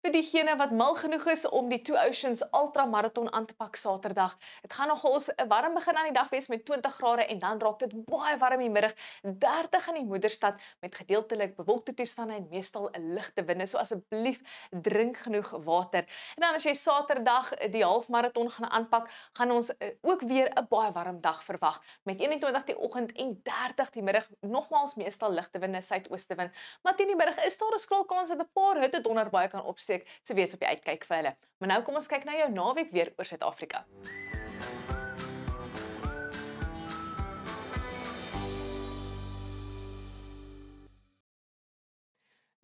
Vir diegene wat mal genoeg is om die Two Oceans Ultra Marathon aan te pak Saterdag. Dit gaan nogals 'n warm begin aan die dag wees met 20 grade en dan raak dit baie warm in die middag, 30 in die moederstad met gedeeltelik bewolkte toestande en meestal 'n ligte winde. So asseblief drink genoeg water. En dan as jy Saterdag die halfmarathon gaan aanpak, gaan ons ook weer 'n baie warm dag verwag met 21 die oggend en 30 die middag, nogmaals meestal ligte winde, suidoostewind. Maar teen die middag is daar 'n skroelkans dat 'n paar hitte donderbuie kan opsteek. So wees op die uitkyk vir hulle. Maar nou kom ons kyk na jou naweek weer oor Suid-Afrika.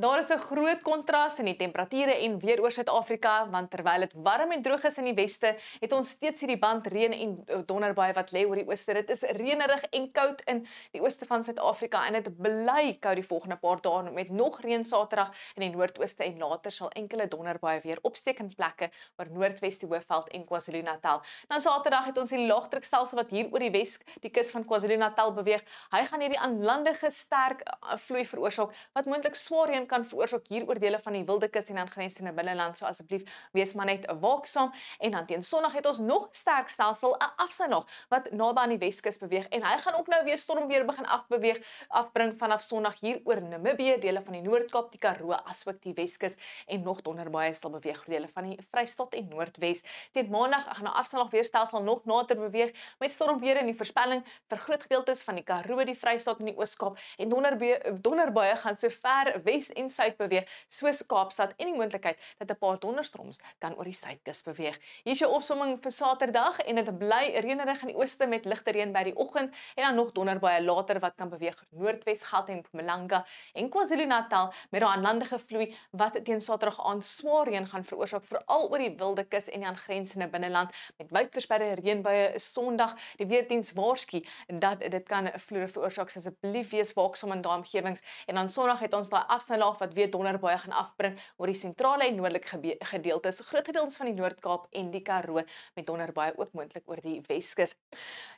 Daar is 'n groot kontras in die temperature en weer oor Suid-Afrika, want terwyl dit warm en droog is in die weste, het ons steeds hierdie band reën en donderbuie wat lê oor die ooste. Dit is reënerig en koud in die ooste van Suid-Afrika en dit bly koud die volgende paar dae met nog reën Saterdag in die noordooste en later sal enkele donderbuie weer opsteek in plekke oor Noordwes die Hoofveld en KwaZulu-Natal. Dan Saterdag het ons die laagdrukstelsel wat hier oor die Wes, die kus van KwaZulu-Natal beweeg. Hy gaan hierdie aanlandige sterk vloei veroorsaak wat moontlik swaar reën kan veroorsaak hier oor dele van die Wildekus en aangrensende binneland. So asseblief wees maar net waaksaam. En dan teen Sondag het ons nog sterk stelsel, 'n afsylaag wat naby aan die Weskus beweeg en hy gaan ook nou weer stormweer begin afbring vanaf Sondag hier oor Namibië, dele van die Noord-Kaap, die Karoo, asook die Weskus en nog donderbuie sal beweeg oor dele van die Vrystaat en Noordwes. Teen Maandag gaan 'n afsylaag weerstelsel nog nader beweeg met stormweer in die voorspelling vir groot gedeeltes van die Karoo, die Vrystaat en die Oos-Kaap en donderbuie gaan so ver wes en suid beweeg, soos Kaapstad en die moontlikheid dat 'n paar donderstorms kan oor die suidkus beweeg. Hier is jou opsomming vir Saterdag en dit bly reënerig in die ooste met ligte reën by die oggend en dan nog donderbuie later wat kan beweeg Noordwes, Gauteng, Mpumalanga en KwaZulu-Natal met 'n aanlandige vloei wat teen Saterdag aan swaar reën gaan veroorsaak veral oor die Wildekus en die aangrensende binneland met wydverspreide reënbuie Sondag. Die weerdiens waarsku dat dit kan vloede veroorsaak. So asseblief wees waaksaam in daai omgewings en dan Sondag het ons daai afsylaag wat weer donderbuie gaan afbring oor die sentrale en noordelike gedeeltes, groot gedeeltes van die Noord-Kaap en die Karoo met donderbuie ook moontlik oor die Weskus.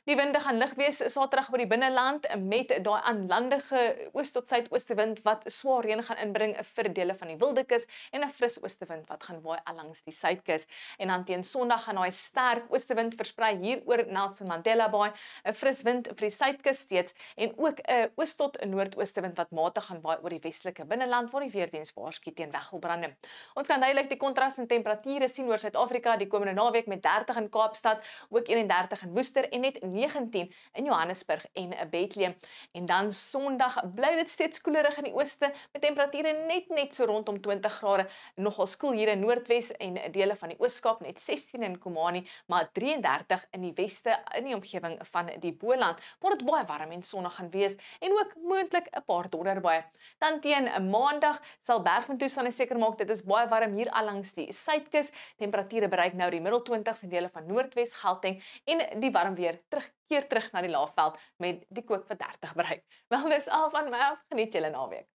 Die winde gaan lig wees Saterdag oor die binneland met daai aanlandige oos tot suidoostewind wat swaar reën gaan inbring vir dele van die Wildekus en 'n fris oostewind wat gaan waai langs die suidkus. En dan teen Sondag gaan daai sterk oostewind versprei hier oor Nelson Mandela Bay, 'n fris wind vir die suidkus steeds en ook 'n oos tot noordoostewind wat matig gaan waai oor die westelike binneland waar die weerdiens waarsku teen weggelbrande. Ons kan duidelik die kontras in temperature sien oor Suid-Afrika die komende naweek met 30 in Kaapstad, ook 31 in Woester en net 19 in Johannesburg en Bethlehem. En dan Sondag bly dit steeds koelerig in die ooste met temperature net so rondom 20 grade, nogal koel hier in Noordwes en dele van die Oos-Kaap, net 16 in Komani, maar 33 in die weste in die omgewing van die Boland, waar dit baie warm en sonnig gaan wees en ook moontlik 'n paar donderbuie. Dan teen 'n Maandag sal bergwindtoestande seker maak dit is baie warm hier langs die suidkus. Temperature bereik nou die middel 20s in dele van Noordwes, Gauteng en die warm weer keer terug na die laafveld met die kook van 30 bereik. Wel, dis al van my af. Geniet julle naweek.